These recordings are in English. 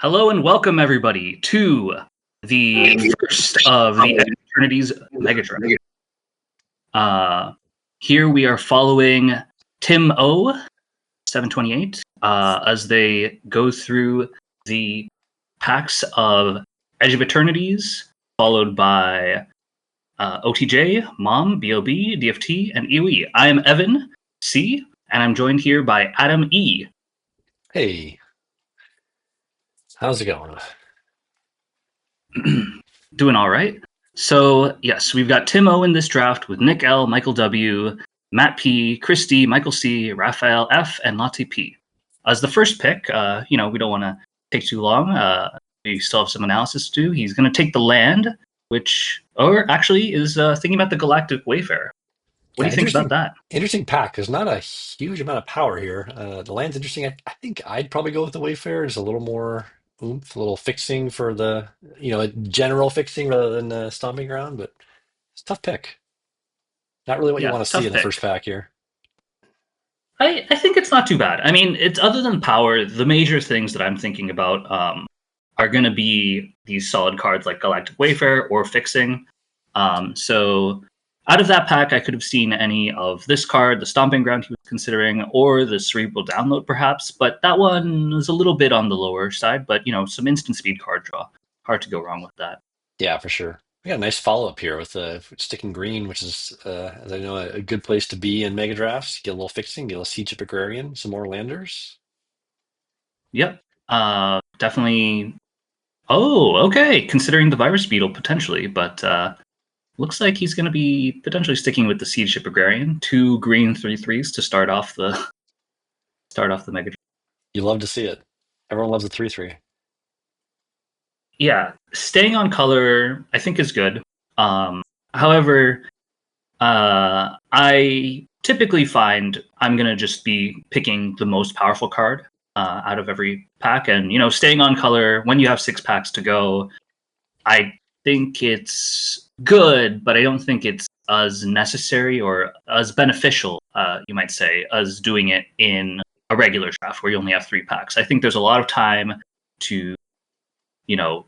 Hello and welcome everybody to the first of the Eternities Megadraft. Here we are following Tim O, 728, as they go through the packs of Edge of Eternities, followed by OTJ, Mom, BOB, DFT, and EOE. I am Evan C, and I'm joined here by Adam E. Hey, how's it going? Doing all right. So, yes, we've got Tim O in this draft with Nick L, Michael W, Matt P, Christy, Michael C, Raphael F, and Lottie P. As the first pick, we don't want to take too long. We still have some analysis to do. He's going to take the land, or actually is thinking about the Galactic Wayfarer. What do Yeah, you think about that? interesting pack. There's not a huge amount of power here. The land's interesting. I think I'd probably go with the Wayfarer. There's a little more oomph, a little fixing for the, general fixing rather than stomping ground, but it's a tough pick. Not really what you Yeah, want to see tough in the first pick. pack here. I think it's not too bad. I mean, it's other than power, the major things that I'm thinking about are going to be these solid cards like Galactic Wayfarer or Fixing. So out of that pack, I could have seen any of this card, the Stomping Ground he was considering, or the Cerebral Download perhaps, but that one was a little bit on the lower side, but some instant speed card draw. Hard to go wrong with that. Yeah, for sure. We got a nice follow-up here with sticking green, which is, as I know, a good place to be in mega drafts. Get a little fixing, get a Siege of Agrarian, some more landers. Yep. Definitely. Oh, okay. Considering the Virus Beetle potentially, but looks like he's going to be potentially sticking with the Seed Ship Agrarian. Two green 3/3s to start off the Mega. You love to see it. Everyone loves a 3/3. Yeah, staying on color I think is good. However, I typically find I'm going to just be picking the most powerful card out of every pack, and staying on color when you have 6 packs to go. I think it's good, but I don't think it's as necessary or as beneficial, you might say, as doing it in a regular draft where you only have 3 packs. I think there's a lot of time to, you know,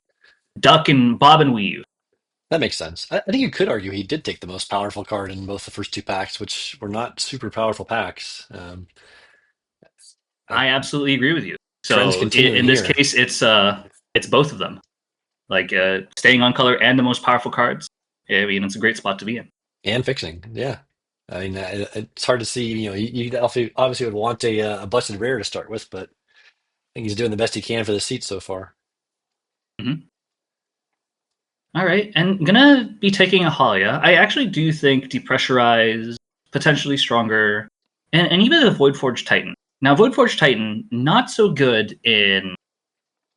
duck and bob and weave. That makes sense. I think you could argue he did take the most powerful card in both the first two packs, which were not super powerful packs. Uh, I absolutely agree with you. Trends So continuing in this here. case, it's both of them. Like staying on color and the most powerful cards. I mean, it's a great spot to be in. And fixing. Yeah. I mean, it's hard to see. You obviously would want a busted rare to start with, but I think he's doing the best he can for the seat so far. Mm-hmm. All right, and gonna be taking a Halia. I actually do think depressurize potentially stronger, and even a Void Forge Titan. Now, Void Forge Titan not so good in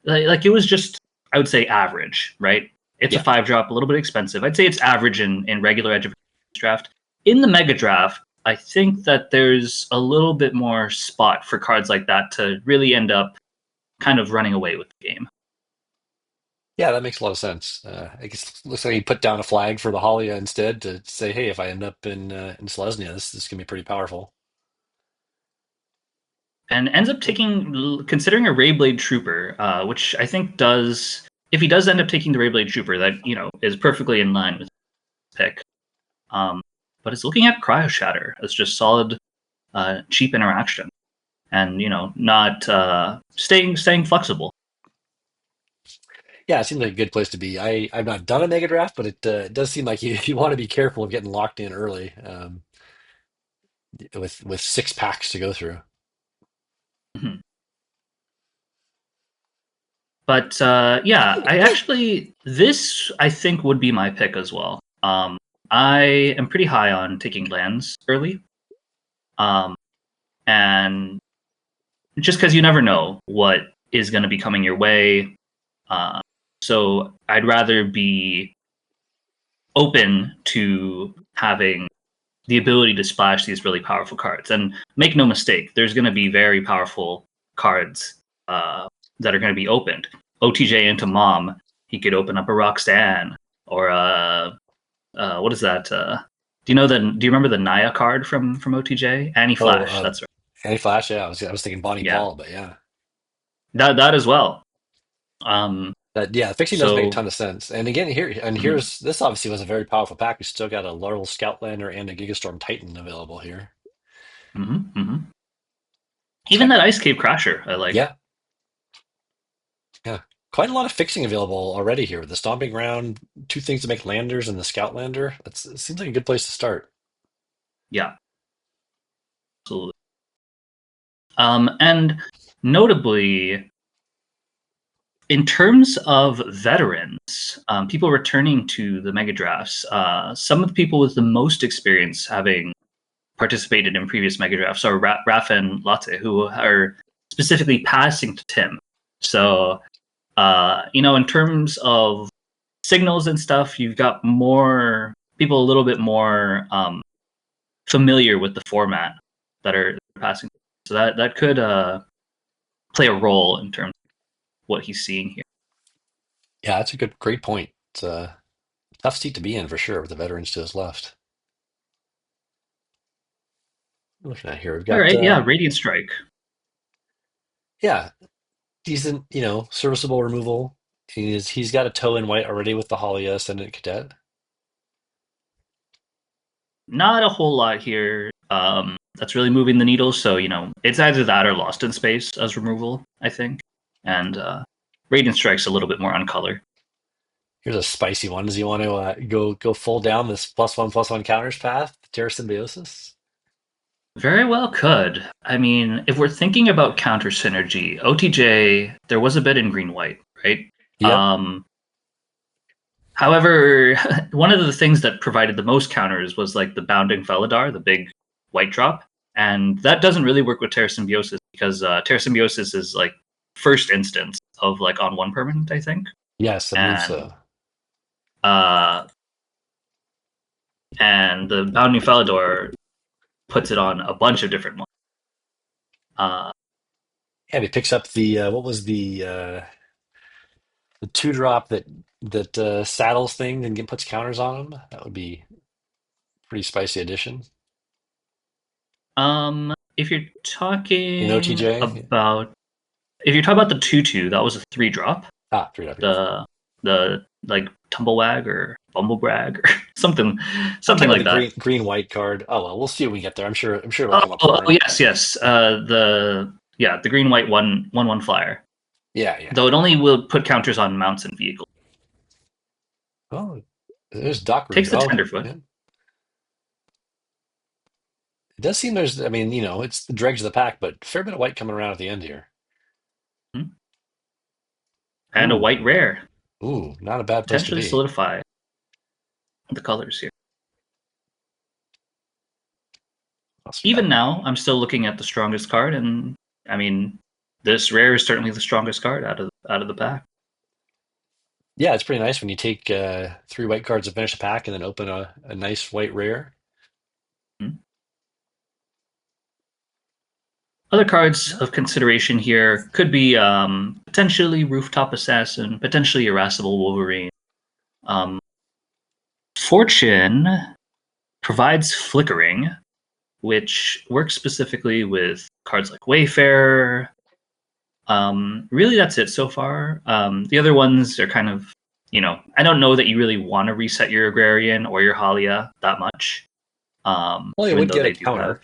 like it was just I would say average, right? It's a Yeah. 5 drop, a little bit expensive. I'd say it's average in regular Edge of draft. In the Mega Draft, I think that there's a little bit more spot for cards like that to really end up kind of running away with the game. Yeah, that makes a lot of sense. I guess it looks like he put down a flag for the Halia instead to say, hey, if I end up in Selesnya, this can be pretty powerful. And ends up taking considering a Rayblade Trooper, which I think does if he does end up taking the Rayblade Trooper, that is perfectly in line with his pick. But it's looking at Cryo Shatter as just solid, cheap interaction, and not staying flexible. Yeah, it seems like a good place to be. I've not done a mega draft, but it does seem like you want to be careful of getting locked in early with 6 packs to go through. Mhm. But yeah, I actually this I think would be my pick as well. I am pretty high on taking lands early, um, and just because you never know what is going to be coming your way. Uh, so I'd rather be open to having the ability to splash these really powerful cards. And make no mistake, there's going to be very powerful cards that are going to be opened. OTJ into Mom, he could open up a Roxanne or what is that? Do you remember the Naya card from OTJ? Annie Oh, Flash. That's right. Anti Flash. Yeah, I was thinking Bonnie Yeah, Paul, but yeah, that as well. That fixing does make a So ton of sense. And again, mhm, here's this obviously was a very powerful pack. We still got a little Scoutlander and a Gigastorm Titan available here. mhm, mhm. So Even that Ice Cave Crasher, I like. yeah, yeah, quite a lot of fixing available already here with the Stomping Ground, two things to make landers, and the Scoutlander. It seems like a good place to start. Yeah, absolutely. And notably, in terms of veterans, people returning to the mega drafts, some of the people with the most experience having participated in previous mega drafts are Rafa and Latte, who are specifically passing to Tim. So, in terms of signals and stuff, you've got more people a little bit more familiar with the format that are passing. So that could play a role in terms of what he's seeing here. Yeah, that's a great point. It's a tough seat to be in for sure with the veterans to his left. Looking at here, we've All got right, yeah, Radiant Strike. yeah, decent, serviceable removal. He's got a toe in white already with the Halia Ascendant Cadet. Not a whole lot here. That's really moving the needle. So it's either that or Lost in Space as removal, I think, and Radiant Strike's a little bit more on color. Here's a spicy one. Does he want to go full down this +1/+1 counters path, Terra Symbiosis? Very well could. I mean, if we're thinking about counter synergy, OTJ, there was a bit in green white, right? Yep. Um, However, one of the things that provided the most counters was like the Bounding Felidar, the big white drop. And that doesn't really work with Terra Symbiosis because Terra Symbiosis is like first instance of like on one permanent, I think. Yes, I believe And so. uh and the Bounding Felidar puts it on a bunch of different ones. Uh And he picks up the what was the two drop that saddles things and puts counters on them. That would be pretty spicy addition. if you're In talking OTJ. about if you're talking about the 2/2, that was a 3 drop. Ah, three drop, yes. The like Tumblewag or Bumblebrag or I'm something talking about like the that. green white card. Oh well, we'll see when we get there. I'm sure it'll Oh, come up oh, for oh, him. yes, yes. The green white one flyer. Yeah, yeah. Though it only will put counters on mounts and vehicles. Oh, there's Doc Rouge. Takes the Oh, okay. Tenderfoot. Yeah. It does seem there's, I mean, it's the dregs of the pack, but fair bit of white coming around at the end here. Hmm? And a white Ooh, rare. not a bad place to Potentially be. solidify the colors here. What else we got? Even now, I'm still looking at the strongest card, and I mean, this rare is certainly the strongest card out of the pack. Yeah, it's pretty nice when you take three white cards to finish a pack and then open a nice white rare. Hmm? Other cards of consideration here could be potentially Rooftop Assassin, potentially Irascible Wolverine. Um, Fortune provides Flickering, which works specifically with cards like Wayfarer. Really, that's it so far. The other ones are kind of, I don't know that you really want to reset your Agrarian or your Halia that much, Well, you even would though get a they do have. counter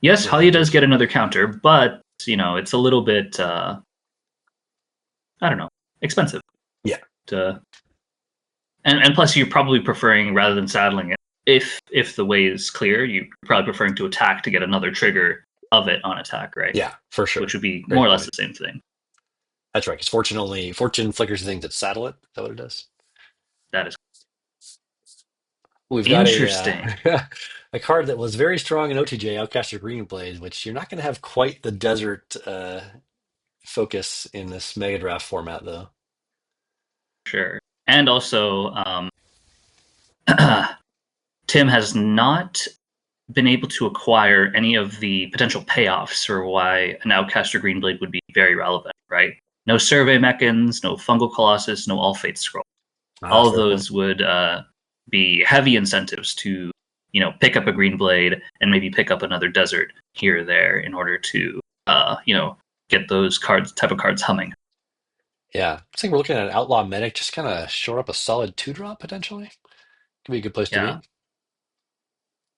Yes, with Halia does addition. get another counter, but, it's a little bit, I don't know, expensive. Yeah, To, and plus, you're probably preferring, rather than saddling it, if the way is clear, you're probably preferring to attack to get another trigger of it on attack, right? yeah, for Which sure. would be more Great or less point. the same thing. That's right, because Fortune flickers the things that saddle it. Is that what it does? That is We've got a interesting. a card that was very strong in OTJ, Outcaster Green Blade, which you're not going to have quite the desert focus in this Mega Draft format, though. Sure. And also, Tim has not been able to acquire any of the potential payoffs for why an Outcaster Greenblade would be very relevant, right? No Survey Mechans, no Fungal Colossus, no All Faith Scroll. Ah, All of fair point. those would be heavy incentives to, pick up a Greenblade and maybe pick up another Desert here or there in order to, get those type of cards humming. Yeah, looks like we're looking at an Outlaw Medic, just kind of shore up a solid 2-drop potentially. Could be a good place to Yeah. be.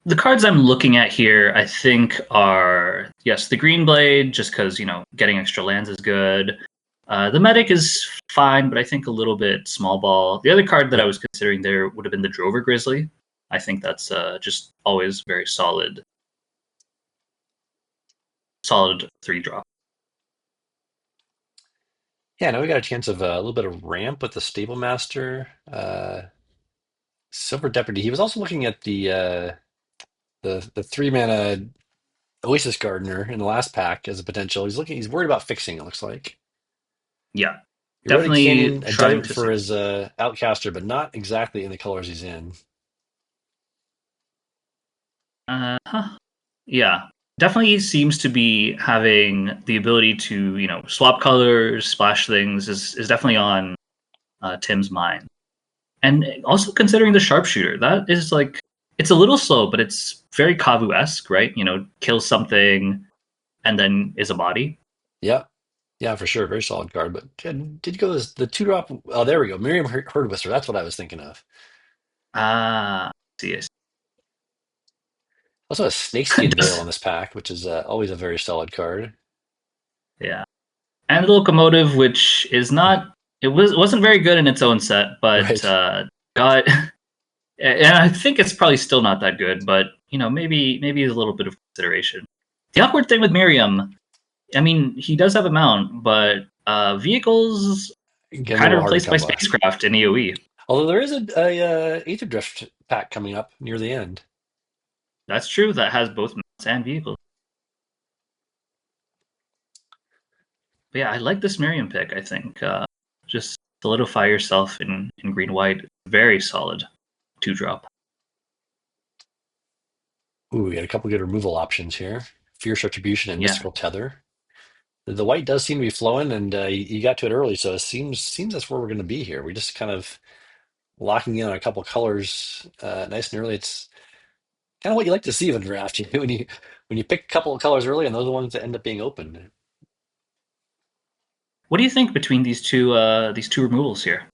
The cards I'm looking at here, I think, are yes, the Green Blade, just because getting extra lands is good. The Medic is fine, but I think a little bit small ball. The other card that I Yep. was considering there would have been the Drover Grizzly. I think that's just always very solid, solid 3 drop. Yeah, now we got a chance of a little bit of ramp with the Stable Master, Silver Deputy. He was also looking at the 3-mana Oasis Gardener in the last pack as a potential. He's worried about fixing, it looks like. Yeah, Eroded definitely Canyon, a trying desert to for see. his Outcaster, but not exactly in the colors he's in. Huh. Yeah, definitely seems to be having the ability to swap colors, splash things is definitely on Tim's mind. And also considering the sharpshooter, that is like it's a little slow, but it's very Kavu esque, right? Kills something and then is a body. Yeah, yeah, for sure. Very solid card. But did you go as the 2-drop? Oh, there we go. Miriam Herd Whisperer. That's what I was thinking of. See, I see. Also a Snakeskin Veil Does on this pack, which is always a very solid card. yeah, and the locomotive, which is not it wasn't very good in its own set, but Right. got and I think it's probably still not that good, but maybe a little bit of consideration. The awkward thing with Miriam, I mean, he does have a mount, but vehicles Get a kind little of hard to replaced by come by. spacecraft in AoE. Although there is a Aether Drift pack coming up near the end. That's true. That has both mounts and vehicles. But yeah, I like this Miriam pick. I think just solidify yourself in green white. Very solid 2 drop. Ooh, we got a couple good removal options here. Fierce Retribution and Yeah. Mystical Tether. The white does seem to be flowing, and you got to it early, so it seems that's where we're going to be here. We just kind of locking in on a couple colors nice and early. It's kind of what you like to see in a draft. When you pick a couple of colors early, and those are the ones that end up being open. What do you think between these two removals here?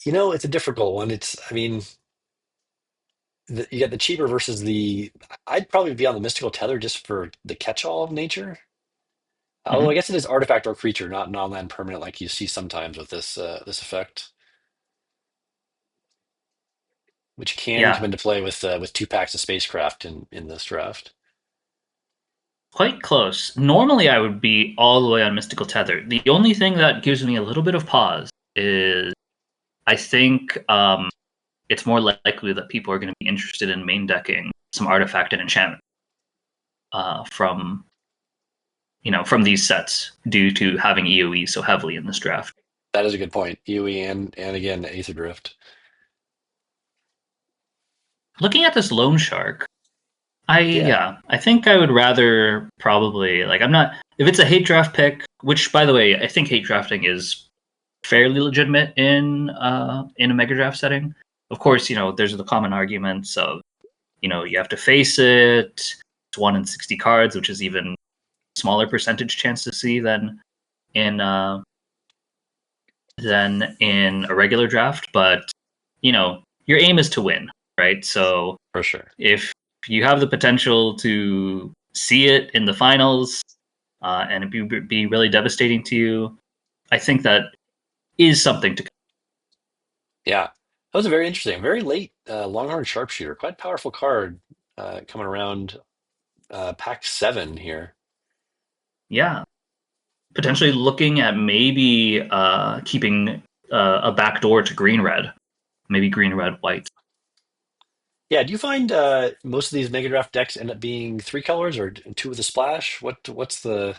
It's a difficult one. I mean, you got the cheaper versus the. I'd probably be on the Mystical Tether just for the catch-all of nature. Although I Hmm. guess it is artifact or creature, not non-land permanent, like you see sometimes with this effect, which can come Yeah, into play with 2 packs of spacecraft in this draft. quite close. Normally, I would be all the way on Mystical Tether. The only thing that gives me a little bit of pause is I think it's more likely that people are going to be interested in main decking some artifact and enchantment from these sets due to having EOE so heavily in this draft. That is a good point. EOE and again Aether Drift. Looking at this Loan Shark, I Yeah. yeah, I think I would rather probably like I'm not if it's a hate draft pick, which by the way, I think hate drafting is fairly legitimate in a mega draft setting. Of course, there's the common arguments of you have to face it. It's 1 in 60 cards, which is even smaller percentage chance to see in uh, than in a regular draft. But your aim is to win, right? So For sure. if you have the potential to see it in the finals and it be really devastating to you, I think that is something to. Yeah. That was a very interesting, very late Longhorn Sharpshooter. Quite powerful card coming around pack 7 here. Yeah, potentially looking at maybe keeping a backdoor to green red, maybe green red white. Yeah, do you find most of these Mega Draft decks end up being 3 colors or two with a splash? What's the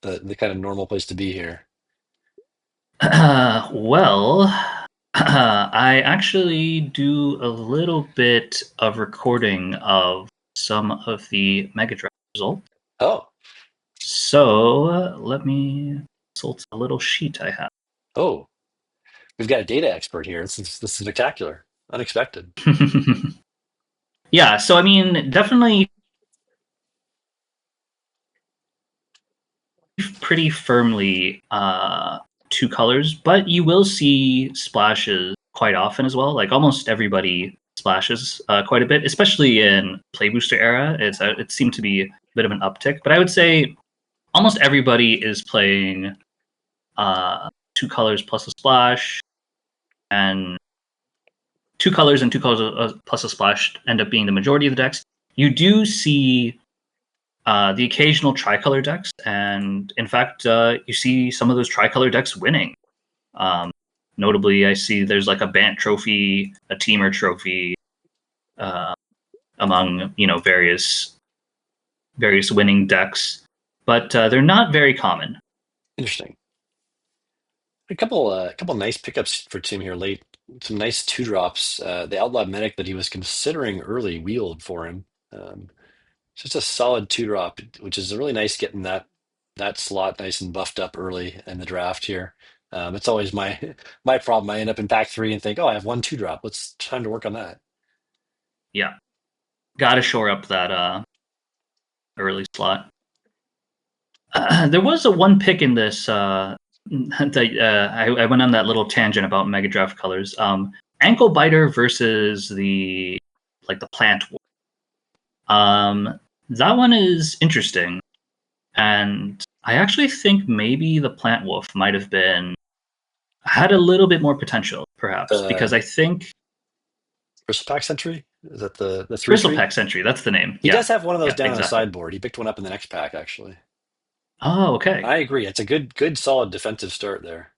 kind of normal place to be here? Well, I actually do a little bit of recording of some of the Megadraft results. Oh, So let me consult a little sheet I have. oh, we've got a data expert here. This is spectacular, unexpected. Yeah, so I mean, definitely pretty firmly two colors, but you will see splashes quite often as well. Like almost everybody splashes quite a bit, especially in Play Booster era. It seemed to be a bit of an uptick, but I would say almost everybody is playing two colors plus a splash, and two colors and two colors plus a splash end up being the majority of the decks. You do see the occasional tricolor decks, and in fact, you see some of those tricolor decks winning. Notably, I see there's like a Bant trophy, a Teamer trophy, uh, among various winning decks, but they're not very common. Interesting. A couple nice pickups for Tim here late. Some nice two drops. The Outlaw Medic that he was considering early wheeled for him. It's just a solid two drop, which is really nice getting that slot nice and buffed up early in the draft here. It's always my my problem. I end up in pack three and think, oh, I have one two drop. Let's time to work on that. Yeah, got to shore up that early slot. There was a one pick in this that I went on that little tangent about Megadraft colors. Ankle biter versus the plant. That one is interesting, and I actually think maybe the plant wolf might have been had a little bit more potential, perhaps, because The I think Bristlepack Sentry, is that the 3/3? Bristlepack Sentry, that's the name. He Yeah, does have one of those yeah, down on the exactly. sideboard. He picked one up in the next pack, actually. Oh, okay. I agree. It's a good solid defensive start there.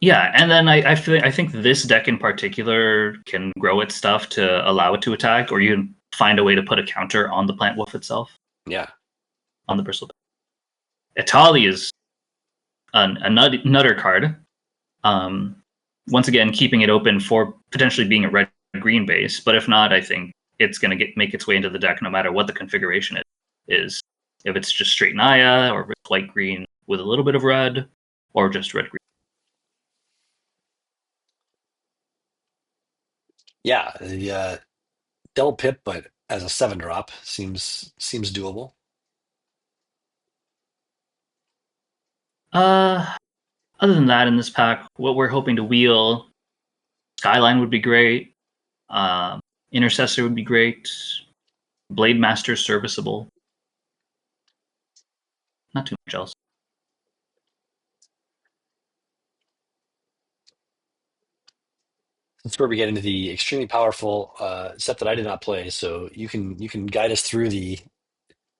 Yeah, and then I think this deck in particular can grow its stuff to allow it to attack, or you can find a way to put a counter on the plant wolf itself, Yeah. on the Bristlepack. Itali is a nutter card. Um, Once again, keeping it open for potentially being a red green base, but if not, I think it's going to make its way into the deck no matter what the configuration it is. If it's just straight Naya, or if it's white green with a little bit of red, or just red green. Yeah. The Del Pip, but as a seven drop seems doable. Other than that, in this pack, what we're hoping to wheel, Skyline would be great. Um, Intercessor would be great. Blade Master serviceable. Not too much else. That's where we get into the extremely powerful set that I did not play. So you can guide us through the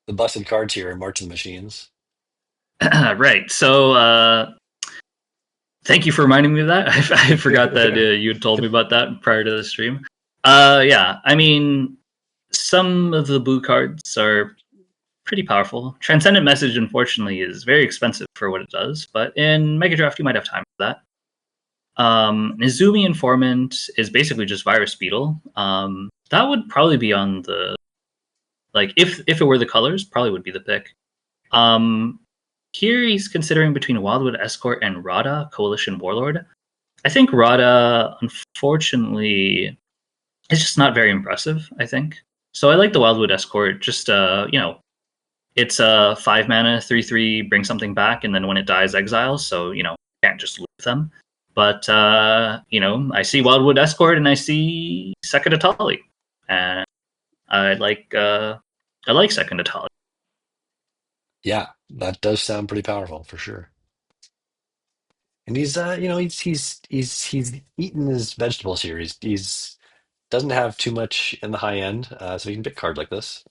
busted cards here and March of the Machines. Right. So thank you for reminding me of that. I forgot that you had told me about that prior to the stream. Yeah, I mean, some of the blue cards are pretty powerful. Transcendent Message, unfortunately, is very expensive for what it does, but in Mega Draft, you might have time for that. Izumi Informant is basically just Virus Beetle. That would probably be on the if it were the colors, probably would be the pick. Here he's considering between Wildwood Escort and Rada, Coalition Warlord. I think Rada, unfortunately, is just not very impressive, I think. So I like the Wildwood Escort. Just it's a 5 mana 3/3, bring something back, and then when it dies, exile. So can't just loop them. But I see Wildwood Escort and I see Second Atali, and I like Second Atali. Yeah, that does sound pretty powerful for sure. And he's eaten his vegetables here. He's doesn't have too much in the high end, so he can pick a card like this.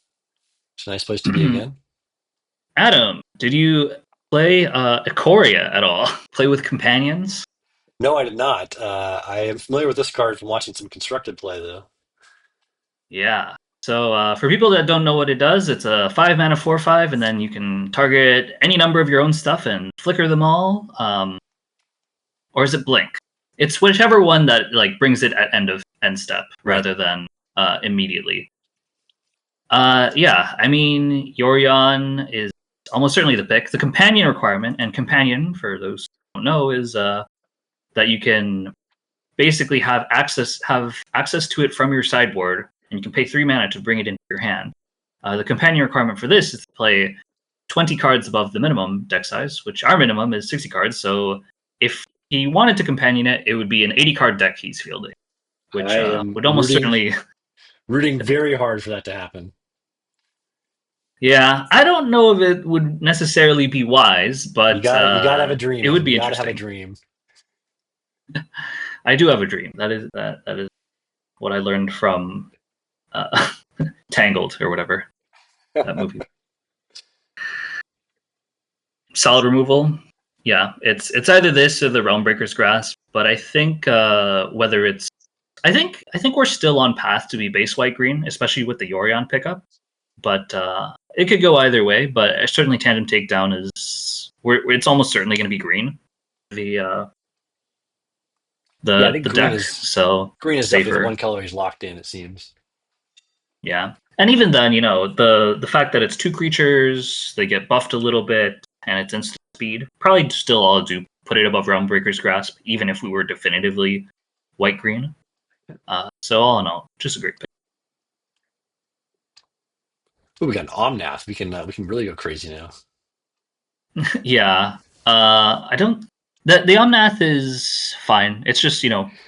It's a nice place to be again. Adam, did you play Ikoria at all? Play with companions? No, I did not. I am familiar with this card from watching some constructed play, though. Yeah. So for people that don't know what it does, it's a 5 mana 4/5, and then you can target any number of your own stuff and flicker them all. Or is it blink? It's whichever one that brings it at end step Right. rather than immediately. Yeah, I mean, Yorion is almost certainly the pick. The companion requirement, and companion, for those who don't know, is that you can basically have access to it from your sideboard, and you can pay 3 mana to bring it into your hand. The companion requirement for this is to play 20 cards above the minimum deck size, which our minimum is 60 cards. So if he wanted to companion it, it would be an 80 card deck he's fielding, which I am would almost certainly. rooting very hard for that to happen. Yeah, I don't know if it would necessarily be wise, but You gotta have a dream, it would man. You be gotta have a interesting. dream. I do have a dream. That is what I learned from uh, Tangled or whatever that movie. Solid removal. Yeah, it's either this or the Realmbreaker's Grasp, but I think whether it's I think we're still on path to be base white green, especially with the Yorion pickup. But it could go either way. But certainly Tandem Takedown is it's almost certainly going to be green. The Yeah, I think the deck, so green is definitely the safer. one color he's locked in, it seems. Yeah, and even then, the fact that it's two creatures, they get buffed a little bit, and it's instant speed. Probably still all do put it above Realmbreaker's Grasp, even if we were definitively white green. So all in all, just a great pick. Ooh, we got an Omnath. We can really go crazy now. Yeah, I don't. The Omnath is fine. It's just 5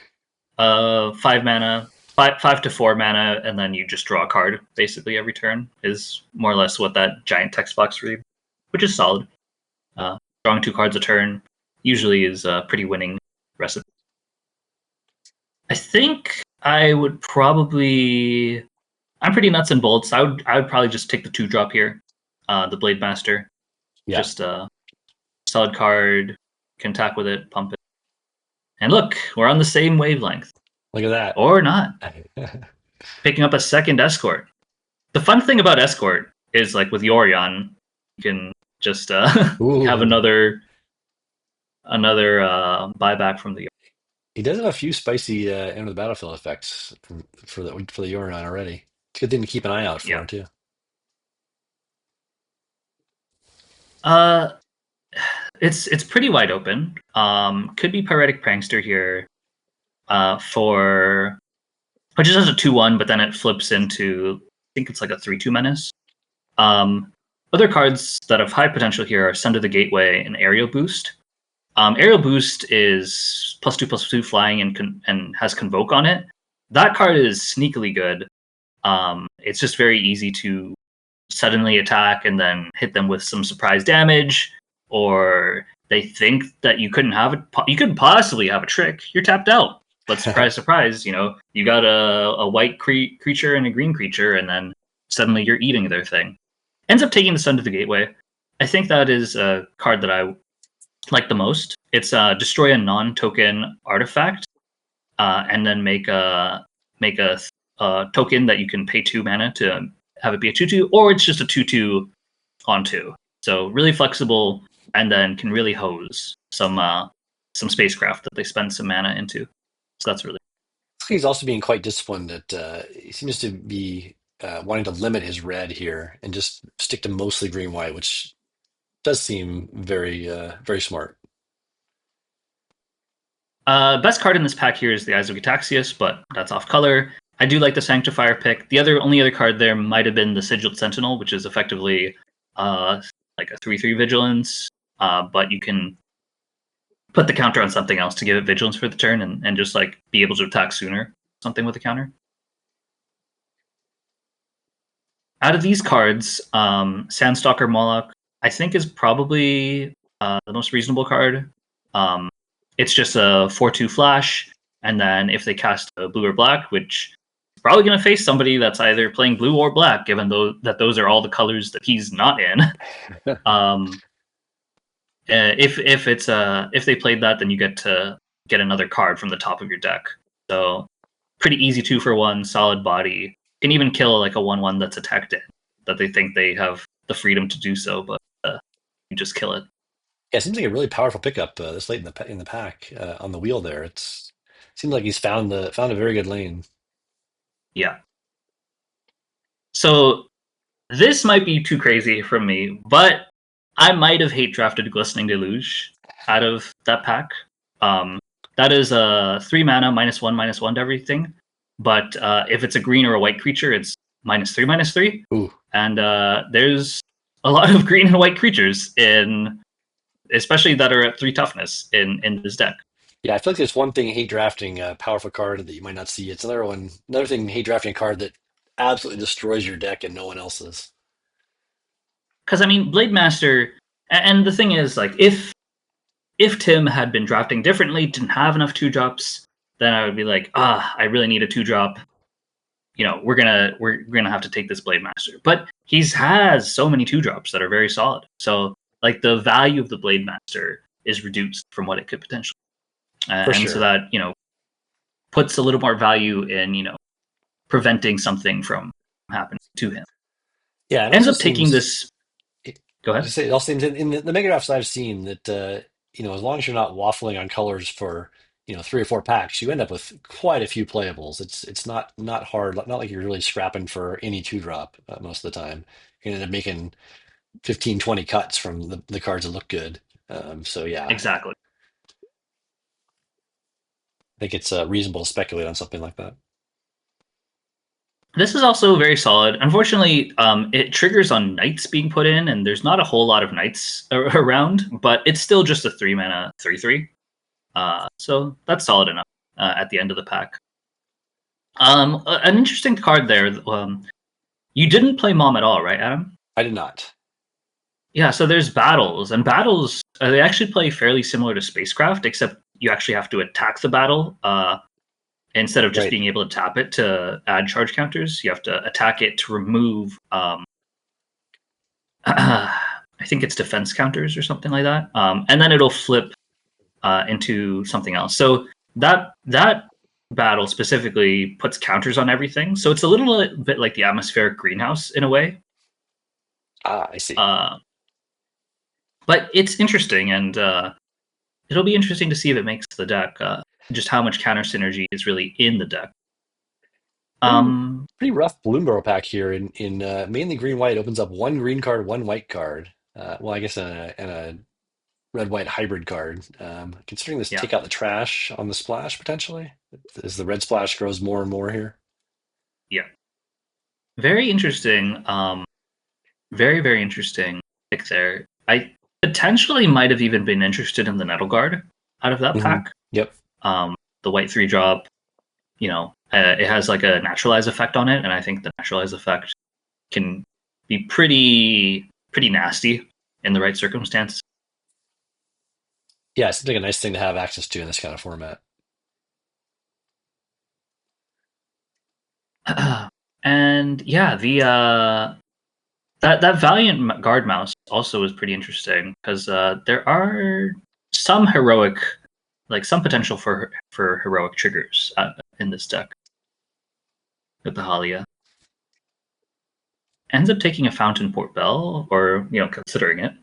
mana, 5 to 4 mana, and then you just draw a card basically every turn is more or less what that giant text box read, which is solid. Drawing 2 cards a turn usually is a pretty winning recipe. I think I would probably. I'm pretty nuts and bolts. I would probably just take the 2-drop here, the Blade Master. Yeah, Just a solid card, can attack with it, pump it, and look, we're on the same wavelength, look at or not. that. Picking up a second escort. The fun thing about escort is like with Yorion, you can just have Ooh, another buyback from the. he does have a few spicy end of the battlefield effects for the Yorion already. It's a good thing to keep an eye out Yeah. for too. Uh, it's pretty wide open. Could be Pyretic Prankster here, for which is just a 2/1, but then it flips into I think it's like a 3/2 menace. Um, Other cards that have high potential here are Send to the Gateway and Aerial Boost. Aerial Boost is +2/+2 flying and has Convoke on it. That card is sneakily good. It's just very easy to suddenly attack and then hit them with some surprise damage, or they think that you couldn't have it. You couldn't possibly have a trick. You're tapped out. But surprise, surprise, you got a white creature and a green creature, and then suddenly you're eating their thing. Ends up taking the Sun to the Gateway. I think that is a card that I like the most. It's destroy a non-token artifact, and then make a token that you can pay 2 mana to have it be a 2/2, or it's just a 2/2 on 2. So really flexible, and then can really hose some spacecraft that they spend some mana into. So that's really. He's also being quite disciplined. That he seems to be wanting to limit his red here and just stick to mostly green white, which does seem very smart. Best card in this pack here is the Eyes of Gitaxias, but that's off color. I do like the Sanctifier pick. The only other card there might have been the Sigiled Sentinel, which is effectively like a 3/3 Vigilance, but you can put the counter on something else to give it Vigilance for the turn and just like be able to attack sooner. Something with a counter. Out of these cards, Sandstalker Moloch, I think, is probably the most reasonable card. Um, it's just a 4/2 flash, and then if they cast a blue or black, which is probably going to face somebody that's either playing blue or black, given that those are all the colors that he's not in. um, if they played that, then you get to get another card from the top of your deck. So pretty easy 2-for-1, solid body. Can even kill like a 1/1 that's attacked in that they think they have the freedom to do so, but you just kill it. Yeah, it seems like a really powerful pickup this late in the pack on the wheel there. Seems like he's found a very good lane. Yeah. So this might be too crazy from me, but I might have hate drafted Glistening Deluge out of that pack. Um, that is a 3 mana -1/-1 to everything. But if it's a green or a white creature, it's -3/-3. Ooh, And there's a lot of green and white creatures in, especially that are at 3 toughness in this deck. Yeah, I feel like there's one thing I hate drafting a powerful card that you might not see. It's another one, another thing I hate drafting a card that absolutely destroys your deck and no one else's. Because I mean, Blade Master, and the thing is, like, if Tim had been drafting differently, didn't have enough 2 drops, then I would be like, I really need a 2 drop. We're gonna have to take this Blade Master. But he's has so many 2 drops that are very solid. So like the value of the Blade Master is reduced from what it could potentially, For and so sure. that puts a little more value in preventing something from happening to him. Yeah, it Ends also up taking seems this. it, Go I ahead. just say it also seems in the mega drafts I've seen that as long as you're not waffling on colors for 3 or 4 packs, you end up with quite a few playables. It's not hard, not like you're really scrapping for any 2 drop most of the time. You end up making 15, 20 cuts from the cards that look good. So yeah, Exactly. I think it's reasonable to speculate on something like that. This is also very solid. Unfortunately, it triggers on knights being put in, and there's not a whole lot of knights around, but it's still just a 3 mana 3/3. So that's solid enough at the end of the pack. An interesting card there. You didn't play Mom at all, right, Adam? I did not. Yeah. So there's battles, and battles they actually play fairly similar to spacecraft, except you actually have to attack the battle instead of just Right. being able to tap it to add charge counters. You have to attack it to remove. I think it's defense counters or something like that, and then it'll flip into something else. So that battle specifically puts counters on everything. So it's a little bit like the atmospheric greenhouse in a way. Ah, I see. Uh, but it's interesting, and it'll be interesting to see if it makes the deck. Just how much counter synergy is really in the deck. Pretty Um, pretty rough Bloomburrow pack here in mainly green white opens up one green card, one white card. Well, I guess and a red white hybrid card. Considering this, yeah, take out the trash on the splash potentially as the red splash grows more and more here. yeah, very interesting. Very very interesting pick there. I potentially might have even been interested in the Nettle Guard out of that Hmm. pack. Yep. The white 3 drop, it has like a naturalize effect on it, and I think the naturalize effect can be pretty nasty in the right circumstance. Yeah, it seems like a nice thing to have access to in this kind of format. And yeah, the that Valiant Guard Mouse also is pretty interesting because there are some heroic, like some potential for heroic triggers in this deck with the Halia. Ends up taking a Fountain Port Bell, or considering it.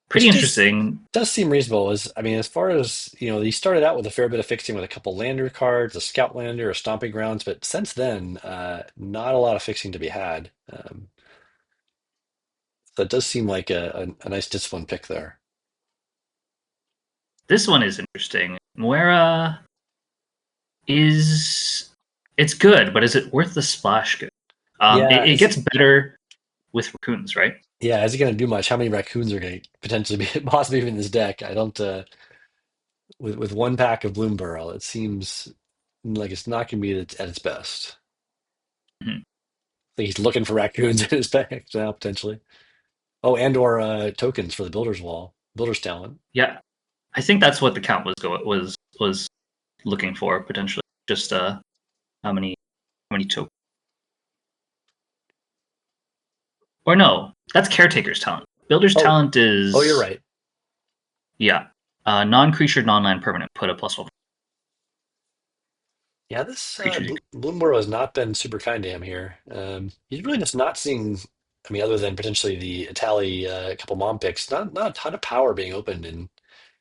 Pretty Which interesting. does seem reasonable. I mean, as far as he started out with a fair bit of fixing with a couple lander cards, a scout lander, a stomping grounds, but since then, not a lot of fixing to be had. So it does seem like a nice disciplined pick there. This one is interesting. Moira is it's good, but is it worth the splash? Good. Yeah, It gets better with raccoons, right? yeah, is he going to do much? How many raccoons are going to potentially be possibly be in this deck? I don't. With one pack of Bloomburrow, it seems like it's not going to be at its best. Mhm. I think he's looking for raccoons in his pack now potentially. Oh, and or tokens for the builder's wall, builder's talent. Yeah, I think that's what the count was looking for potentially. Just how many tokens? Or no, that's caretaker's talent. Builder's Oh, talent oh, you're is right. yeah, non-creature, non-land permanent. Put a +1 Yeah, this creature. Bloomburrow has not been super kind to him here. He's really just not seeing. I mean, other than potentially the Itali couple mom picks, not a ton of power being opened in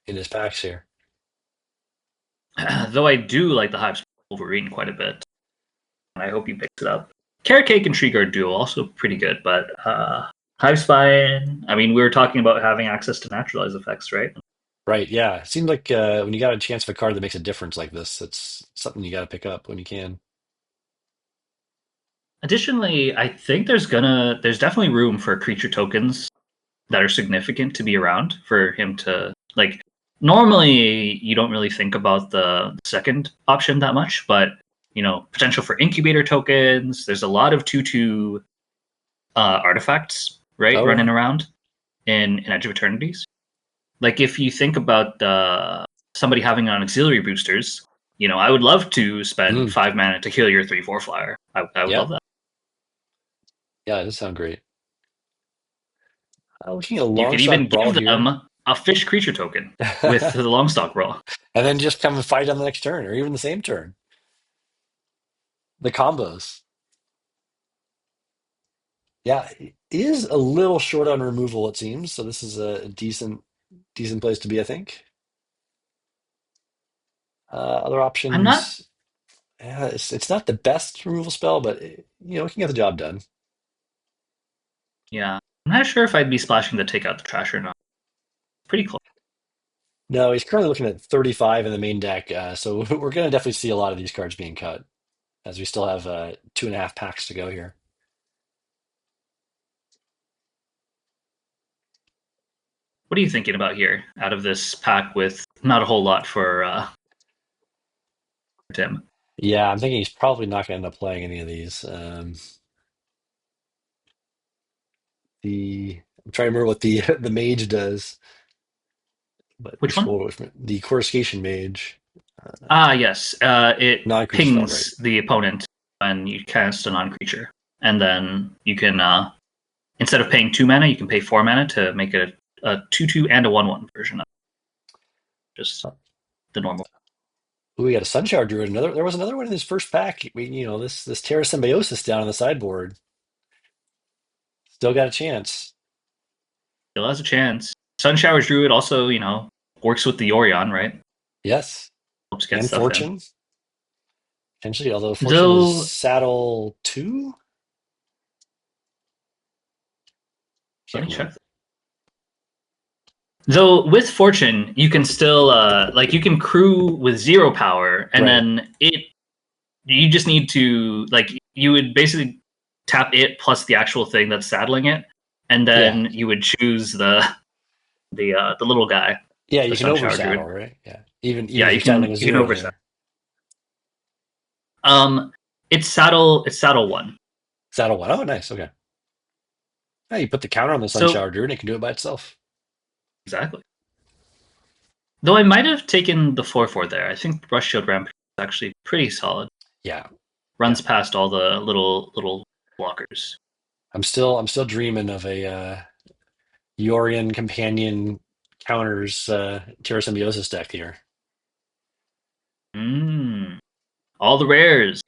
his packs here. Though I do like the Hive Wolverine quite a bit, and I hope he picks it up. Carrot Cake and Tree Guard duo also pretty good, but Hive Spine. I mean, we were talking about having access to naturalize effects, right? Right? Yeah, it seems like when you got a chance of a card that makes a difference like this, it's something you got to pick up when you can. Additionally, I think there's definitely room for creature tokens that are significant to be around for him to like. Normally, you don't really think about the second option that much, but potential for incubator tokens. There's a lot of two artifacts, right, Oh running yeah. around in Edge of Eternities. Like if you think about somebody having on auxiliary boosters, I would love to spend Mm, 5 mana to kill your 3/4 flyer. I would yeah. love that. Yeah, it does sound great. Looking at a You long could shot even brawl give here. them a fish creature token with the Longstock roll. And then just come and fight on the next turn or even the same turn. The combos. Yeah, it is a little short on removal, it seems. So this is a decent place to be, I think. Other I'm not. options. Yeah, it's not the best removal spell, but it can get the job done. Yeah, I'm not sure if I'd be splashing to take out the trash or not. Pretty close. No, he's currently looking at 35 in the main deck, so we're going to definitely see a lot of these cards being cut, as we still have 2.5 packs to go here. What are you thinking about here out of this pack with not a whole lot for Tim? Yeah, I'm thinking he's probably not going to end up playing any of these. I'm trying to remember what the the mage does, but Which just one? roll with me. The Coruscation mage, Ah, yes. It non-creature spell, right? pings the opponent when you cast a non-creature, and then you can instead of paying 2 mana, you can pay 4 mana to make a 2/2 and a 1/1 version of just the normal. Ooh, we got a Sunshower Druid. There was another one in his first pack. This Terra Symbiosis down on the sideboard. Still got a chance. Still has a chance. Sunshower's Druid also, works with the Orion, right? Yes, Helps get and stuff in. Fortune potentially. Although Fortune is Though, saddle two. let Can't me remember. check. Though with Fortune, you can still you can crew with 0 power, and Right. then you just need to you would basically tap it plus the actual thing that's saddling it, and Yeah. then you would choose the little guy, Yeah, the you can Sunshower oversaddle, Druid. right? Yeah. Even Yeah, if you you're saddling can a you can zero oversell. there. It's saddle one. Saddle one. Oh, nice. Okay. Yeah, you put the counter on the So Sunshower Druid and it can do it by itself. exactly. Though I might have taken the 4/4 there. I think Brush Shield Ramp is actually pretty solid. Yeah. Yeah. Runs past all the little blockers. I'm still dreaming of a Yorion companion counters Terra Symbiosis deck here. Mm, all the rares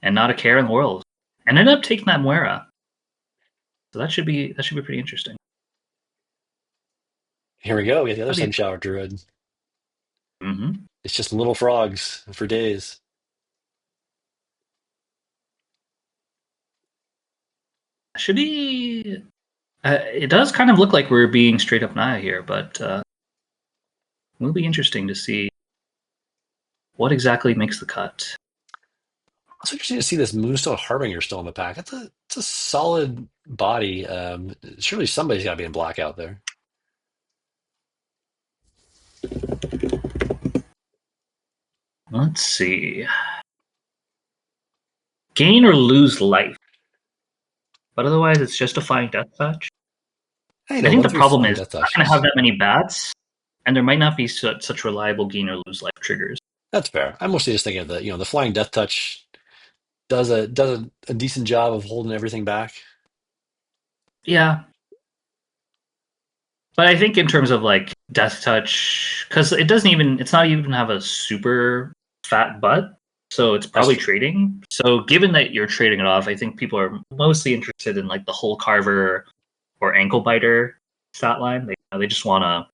and not a care in the world. And ended up taking that Muera. So that should be pretty interesting. Here we go. We got the other How do you? Sunshower Druid. Mm-hmm. It's just little frogs for days. Should he? It does kind of look like we're being straight up Naya here, but it will be interesting to see what exactly makes the cut. It's interesting to see this Moonstone Harbinger still in the pack. It's a solid body. Surely somebody's got to be in black out there. Let's see. Gain or lose life, but otherwise it's just a flying death touch. Hey, I no, think the 1/3 problem flying is death we're not going to have touches. that many bats, and there might not be such reliable gain or lose life triggers. That's fair. I'm mostly just thinking of the flying death touch does a decent job of holding everything back. Yeah, but I think in terms of death touch, because it's not even have a super fat butt, so it's That's probably true. trading. So given that you're trading it off, I think people are mostly interested in the hole carver or ankle biter stat line. They just want a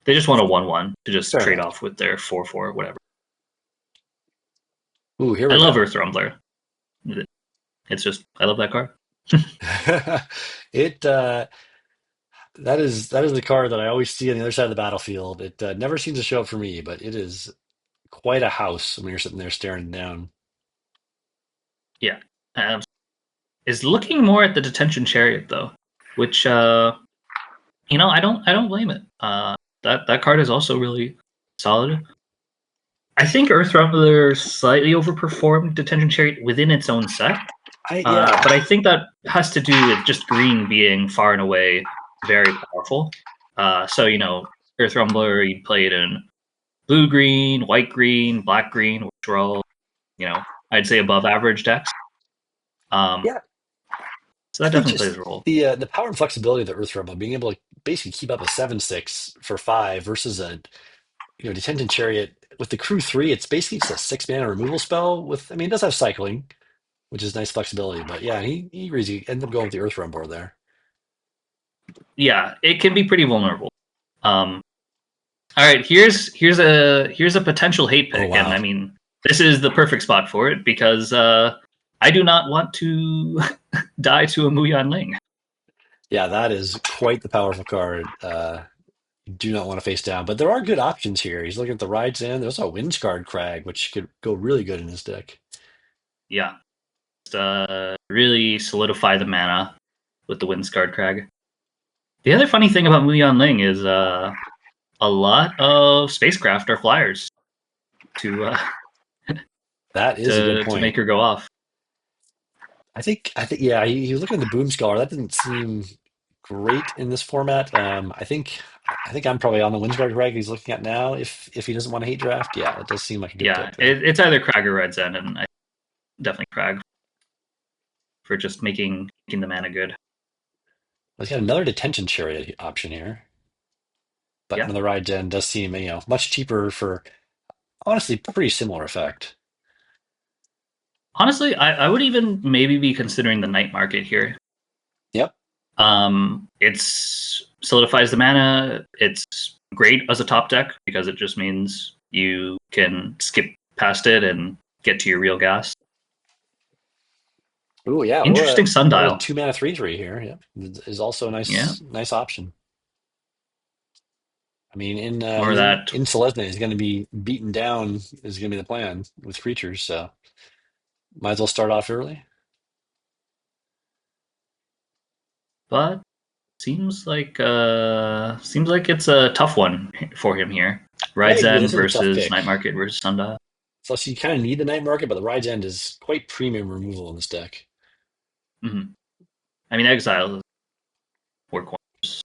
1/1 to just Fair trade enough. off with their 4/4 whatever. Ooh, here I we love go. Earth Rumbler. It's just I love that card. It that is the card that I always see on the other side of the battlefield. It never seems to show up for me, but it is quite a house when you're sitting there staring it down. Yeah. Is looking more at the Detention Chariot though, which I don't blame it. That card is also really solid. I think Earth Rumbler slightly overperformed Detention Chariot within its own set. Yeah. But I think that has to do with just green being far and away very powerful. So, Earth Rumbler, you play it in blue green, white green, black green, which are all, I'd say above average decks. Um, Yeah. so I that think definitely plays just a role. the power and flexibility of the Earth Rebel, being able to basically keep up a 7/6 for 5 versus a Detention Chariot with the crew 3, it's basically just a 6 mana removal spell with, I mean, it does have cycling, which is nice flexibility, but yeah, he agrees. He ended up going with the Earth Rumble there. Yeah, it can be pretty vulnerable. Um, all right, here's a potential hate Oh pick, and I wow. mean, this is the perfect spot for it because I do not want to die to a Muyan Ling. Yeah, that is quite the powerful card. You do not want to face down, but there are good options here. He's looking at the rides in. There's also a Windscarred Crag, which could go really good in his deck. Yeah, just, really solidify the mana with the Windscarred Crag. The other funny thing about Muyan Ling is a lot of spacecraft are flyers to That is a good to point. make her go off. I think, yeah. You look at the Boom Scholar. That didn't seem great in this format. I think I'm probably on the Windsguard reg he's looking at now. If he doesn't want to hate draft, yeah, that does seem like a good Yeah, pick there. it's either Crag or Red Zen, and I definitely Crag for just making the mana good. He's got another detention chariot option here, but Yeah, another ride gen does seem much cheaper for honestly pretty similar effect. honestly, I would even maybe be considering the Night Market here. Yep. It's solidifies the mana. It's great as a top deck because it just means you can skip past it and get to your real gas. Oh yeah, Interesting or a sundial. 2 mana 3/3 here. Yep, is also a Yeah, nice option. I mean, or that. in Selesnya, he's going to be beaten down. Is going to be the plan with creatures. So might as well start off early. But seems like it's a tough one for him here. I Ride agree. Zen This is a tough versus pick. Night Market versus Sundial. Plus, you kind of need the night market, but the Ride's End is quite premium removal in this deck. Mm-hmm. I mean, Exile is four corners.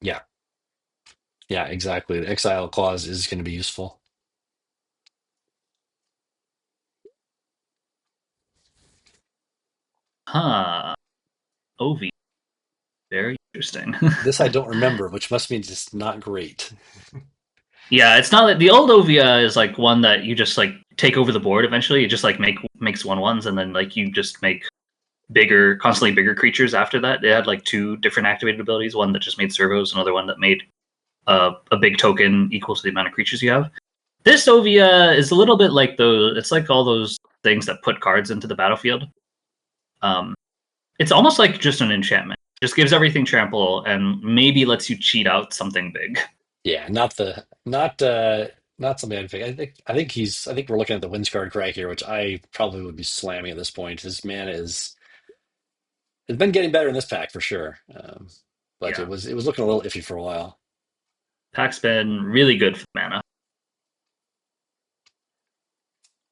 Yeah, yeah, exactly. The Exile clause is going to be useful. Huh. Ovi. Very interesting. This I don't remember, which must mean it's not great. Yeah, it's not that the old Ovia is like one that you just like take over the board eventually. It just like makes 1/1s and then like you just make constantly bigger creatures after that. It had like two different activated abilities, one that just made servos, another one that made a big token equal to the amount of creatures you have. This Ovia is a little bit like it's like all those things that put cards into the battlefield. Um, it's almost like just an enchantment. Just gives everything trample and maybe lets you cheat out something big. Yeah, not something I'd pick. I think we're looking at the Windscarred Crag here, which I probably would be slamming at this point. His mana is it's been getting better in this pack for sure. But Yeah, it was looking a little iffy for a while. pack's been really good for mana.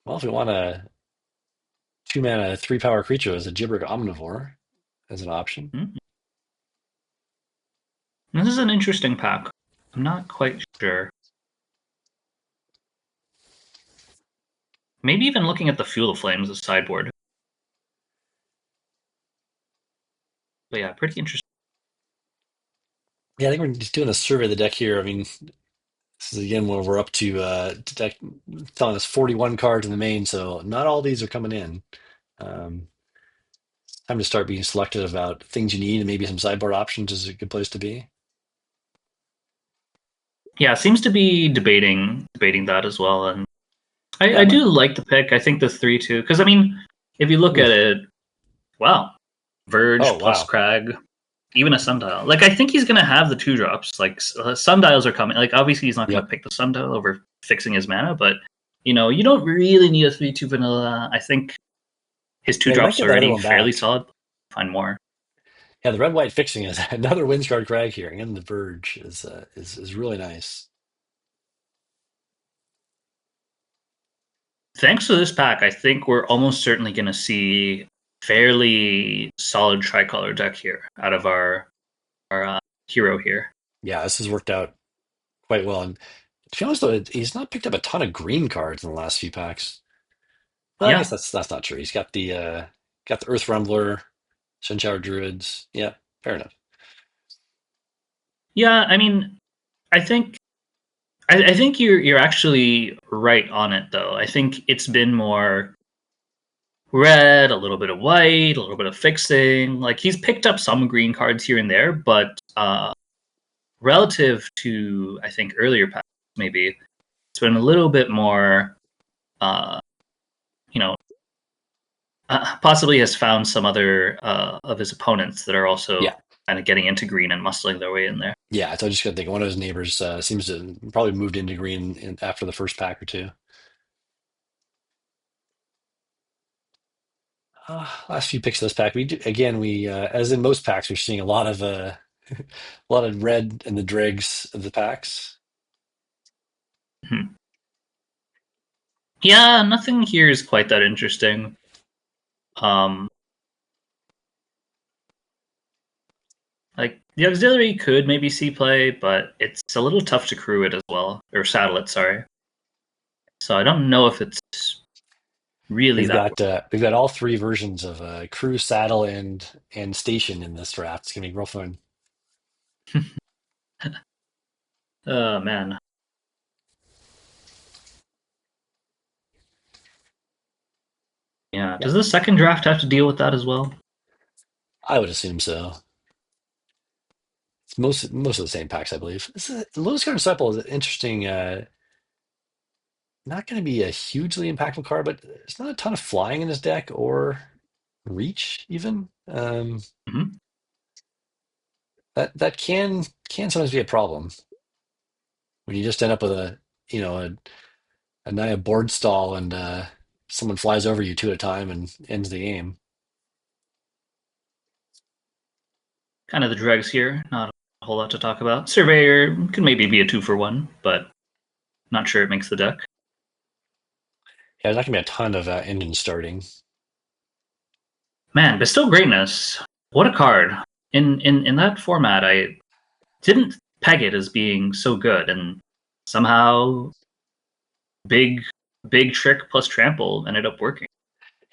Well, if we want a 2 mana 3 power creature as a Gibberic Omnivore as an option. Mm-hmm. This is an interesting pack. I'm not quite sure. Maybe even looking at the Fuel of Flames as sideboard. But yeah, pretty interesting. Yeah, I think we're just doing a survey of the deck here. I mean, this is again where we're up to deck telling us 41 cards in the main, so not all these are coming in. Um, Time to start being selective about things you need and maybe some sideboard options is a good place to be. Yeah, seems to be debating that as well. And I, Yeah, I do like the pick. I think the 3/2 because I mean, if you look ooh. at it, wow, Oh Verge plus wow. Crag, even a Sundial. Like I think he's gonna have the 2 drops. Like Sundials are coming. Like obviously he's not gonna Yep. pick the Sundial over fixing his mana, but you don't really need a 3/2 vanilla. I think his two Yeah, you might drops get that other already one fairly back. solid. Find more. Yeah, the red white fixing is another Windsguard Crag here, and the Verge is really nice. Thanks to this pack, I think we're almost certainly going to see fairly solid tricolor deck here out of our hero here. Yeah, this has worked out quite well. And to be honest, though, he's not picked up a ton of green cards in the last few packs. Well, I guess Yeah, that's not true. He's got the Earth Rumbler, Sunshower Druids. Yeah, fair enough. yeah. I mean, I think I think you're actually right on it though. I think it's been more red, a little bit of white, a little bit of fixing. Like he's picked up some green cards here and there, but relative to I think earlier packs, maybe it's been a little bit more. Uh, you know, possibly has found some other of his opponents that are also Yeah, kind of getting into green and muscling their way in there. yeah. So I just got to think one of his neighbors seems to probably moved into green after the first pack or two. Last few picks of this pack, we do, again we as in most packs, we're seeing a lot of a lot of red in the dregs of the packs. Hmm. Yeah, nothing here is quite that interesting. Um, like the auxiliary could maybe see play, but it's a little tough to crew it as well, or saddle it. Sorry. So I don't know if it's really that. We've got all three versions of crew, saddle, and station in this draft. It's gonna be real fun. Oh man. Yeah. Yeah, Does the second draft have to deal with that as well? I would assume so. It's most of the same packs, I believe. Lotus Card Disciple is an interesting. Not going to be a hugely impactful card, but there's not a ton of flying in his deck or reach even. Hmm. That can sometimes be a problem when you just end up with a Naya board stall and someone flies over you two at a time and ends the game. Kind of the dregs here. Not a whole lot to talk about. Surveyor could maybe be a 2-for-1, but not sure it makes the deck. Yeah, there's not going to be a ton of engines starting. Man, Bestow Greatness. What a card. In that format, I didn't peg it as being so good, and somehow big big trick plus trample ended up working.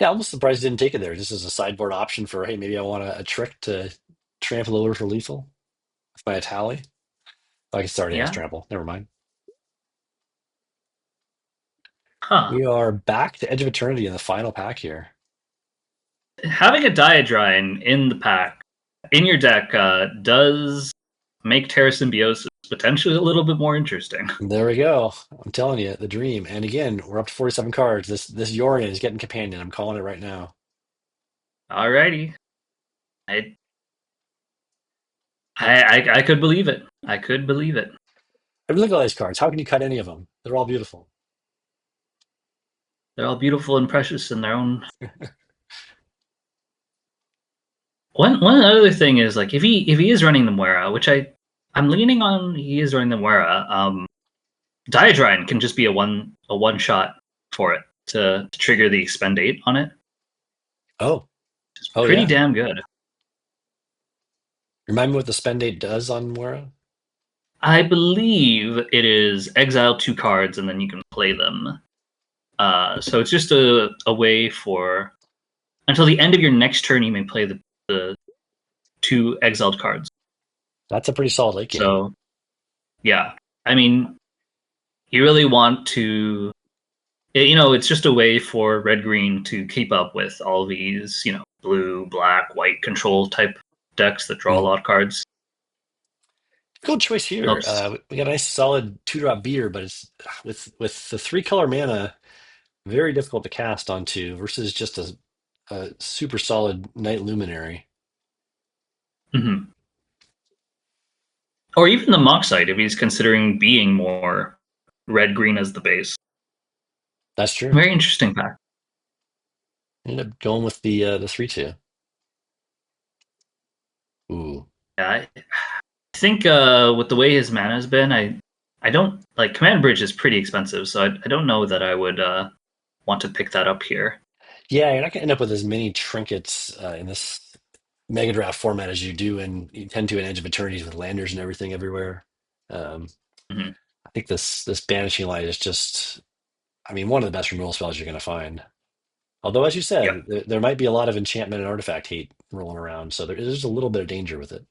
Yeah, almost surprised he didn't take it there, just as a sideboard option for, hey, maybe I want a trick to trample over for lethal with my Atali. Oh, I guess it already has Yeah. trample. Never mind. Huh. We are back to Edge of Eternity in the final pack here. Having a Diadrine in the pack in your deck does make Terra Symbiosis potentially a little bit more interesting. There we go. I'm telling you, the dream. And again, we're up to 47 cards. This Yorion is getting companion. I'm calling it right now. Alrighty. I, I could believe it. I could believe it. I mean, look at all these cards. How can you cut any of them? They're all beautiful. They're all beautiful and precious in their own. One other thing is like if he is running the Moira, which I'm leaning on, he is running the Moira. Diadrine can just be a one shot for it to trigger the expend 8 on it. Oh, It's oh pretty yeah. damn good. Remind me what the spend date does on Moira? I believe it is exile 2 cards and then you can play them. So it's just a way for until the end of your next turn you may play the 2 exiled cards. That's a pretty solid late game. So yeah, I mean you really want to it's just a way for red green to keep up with all these blue black white control type decks that draw a Mhm. lot of cards. Good choice here. Helps. We got a nice solid two-drop beer, but it's with the three-color mana, very difficult to cast onto versus just a super solid Night Luminary. Hmm. Or even the Moxite if he's considering being more red green as the base. That's true. Very interesting pack. Ended up going with the 3/2. Ooh. Yeah, I think with the way his mana has been, I don't like Command Bridge is pretty expensive, so I don't know that I would want to pick that up here. Yeah, you're not gonna end up with as many trinkets in this Megadraft format as you do, and you tend to in Edge of Eternities with landers and everything everywhere. Um, Mhm. I think this Banishing Light is just, I mean, one of the best removal spells you're gonna find. Although, as you Yep. said, there might be a lot of enchantment and artifact hate rolling around, so there is a little bit of danger with it.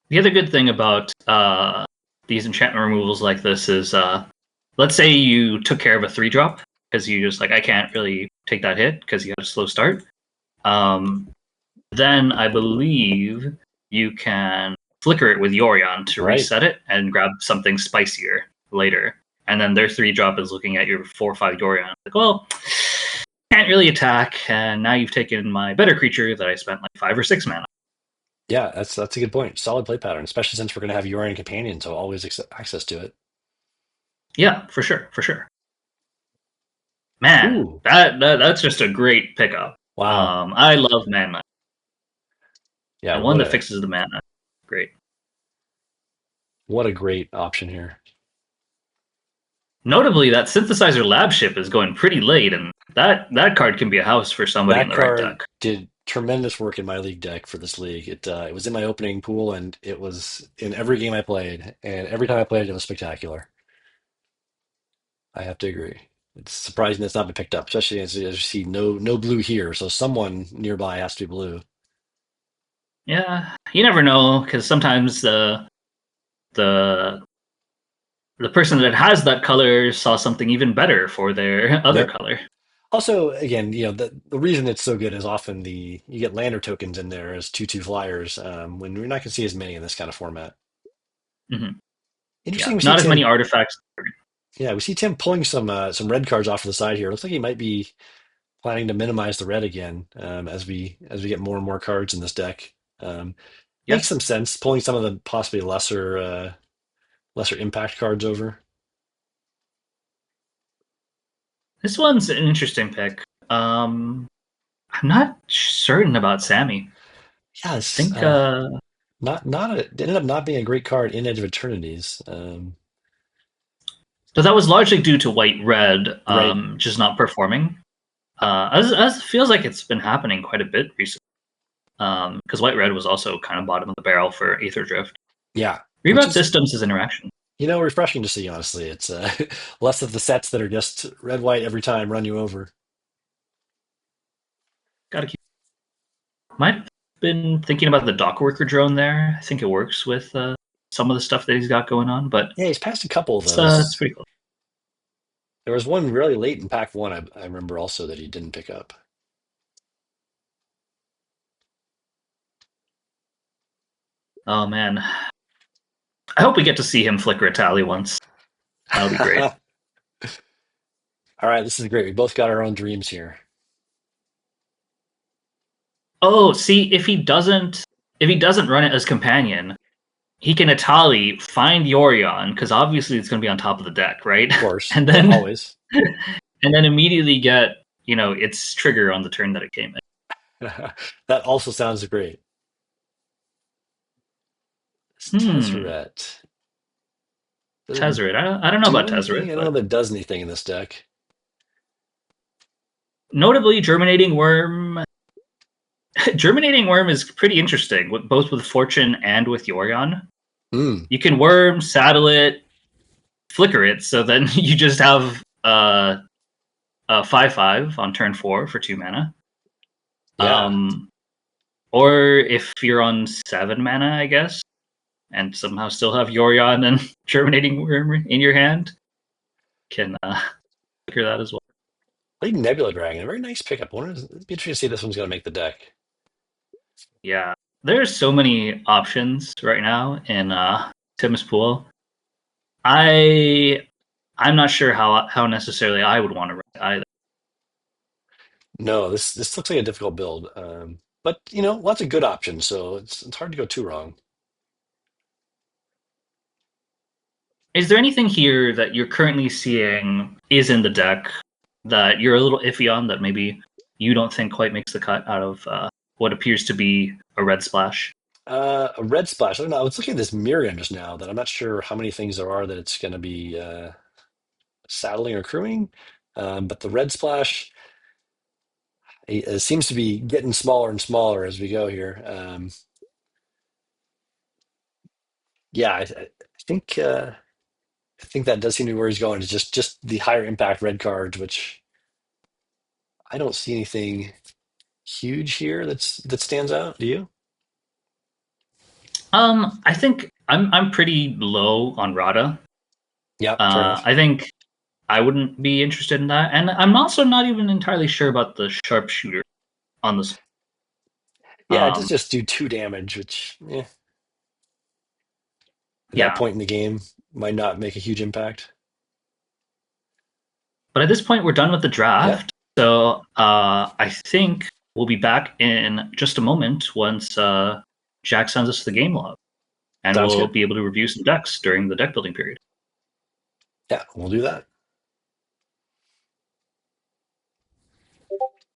The other good thing about these enchantment removals like this is, let's say you took care of a 3 drop because you just like I can't really take that hit because you had a slow start. Um, then I believe you can flicker it with Yorion to Right. reset it and grab something spicier later. And then their 3 drop is looking at your 4 or 5 Yorion. Like, well, can't really attack, and now you've taken my better creature that I spent like 5 or 6 mana. Yeah, that's a good point. Solid play pattern, especially since we're gonna have Urian Companion, so always access to it. Yeah, for sure, for sure. Man, Ooh. that's just a great pickup. Wow. I love mana, Yeah, and one that fixes the mana. Great. what a great option here. Notably, that synthesizer lab ship is going pretty late, and that card can be a house for somebody in That the right card deck. did tremendous work in my league deck for this league. It was in my opening pool, and it was in every game I played, and every time I played it, it was spectacular. I have to agree. It's surprising it's not been picked up, especially as you see no blue here, so someone nearby has to be blue. Yeah, you never know because sometimes the the person that has that color saw something even better for their other Yep. color. Also, again, the reason it's so good is often the you get lander tokens in there as 2/2 flyers when you're not going to see as many in this kind of format. Hmm. Interesting. Yeah, not as many artifacts. We see Tim pulling some red cards off to the side here. Looks like he might be planning to minimize the red again as we get more and more cards in this deck. Yeah, Makes some sense pulling some of the possibly lesser impact cards over. this one's an interesting pick. I'm not certain about Sammy. I Yes, think not it ended up not being a great card in Edge of Eternities. but that was largely due to white red Right. just not performing. As it feels like it's been happening quite a bit recently. Because white red was also kind of bottom of the barrel for Aether Drift. Yeah, which Reroute is systems is interaction. refreshing to see. Honestly, it's less of the sets that are just red white every time run you over. Gotta keep. Might have been thinking about the dock worker drone there. I think it works with some of the stuff that he's got going on, but Yeah, he's passed a couple of it's those. pretty cool. There was one really late in pack one. I remember also that he didn't pick up. Oh man, I hope we get to see him flicker a tally once. That'll be great. All right, this is great. We both got our own dreams here. Oh, see, if he doesn't run it as companion, he can Atali find Yorion because obviously it's going to be on top of the deck, right? Of course. and Yep, then always. and then immediately get its trigger on the turn that it came in. That also sounds great. This Hmm, Tezzeret. Does it Tezzeret. I don't know do about anything? Tezzeret, I don't know but that it does anything in this deck. notably, Germinating Worm. Germinating Worm is pretty interesting, both with Fortune and with Yorion. Mm, You can Worm, saddle it, flicker it, so then you just have a 5/5 on turn 4 for 2 mana. yeah. Um, or if you're on 7 mana, I guess, and somehow still have Yorion and Germinating Worm in your hand, can figure that as well. Played Nebula Dragon. A very nice pickup. It'd be interesting to see if this one's going to make the deck. Yeah, there's so many options right now in Tim's pool. I I'm not sure how necessarily I would want to run it either. No, this looks like a difficult build. But lots of good options, so it's hard to go too wrong. Is there anything here that you're currently seeing is in the deck? that you're a little iffy on that maybe you don't think quite makes the cut out of what appears to be a red splash? A red splash. I don't know. I was looking at this Miriam just now that I'm not sure how many things there are that it's going to be saddling or crewing. But the red splash it seems to be getting smaller and smaller as we go here. Yeah, I think that does seem to be where he's going. It's just the higher impact red cards, which I don't see anything huge here that stands out. Do you? I think I'm pretty low on Rada. Yeah, fair enough. I think I wouldn't be interested in that, and I'm also not even entirely sure about the sharpshooter on this. Yeah, it does Um, just do 2 damage, which at that yeah, point in the game might not make a huge impact. but at this point we're done with the Yeah, draft, so I think we'll be back in just a moment once Jack sends us the game log, and sounds we'll good. be able to review some decks during the deck building period. Yeah, we'll do that.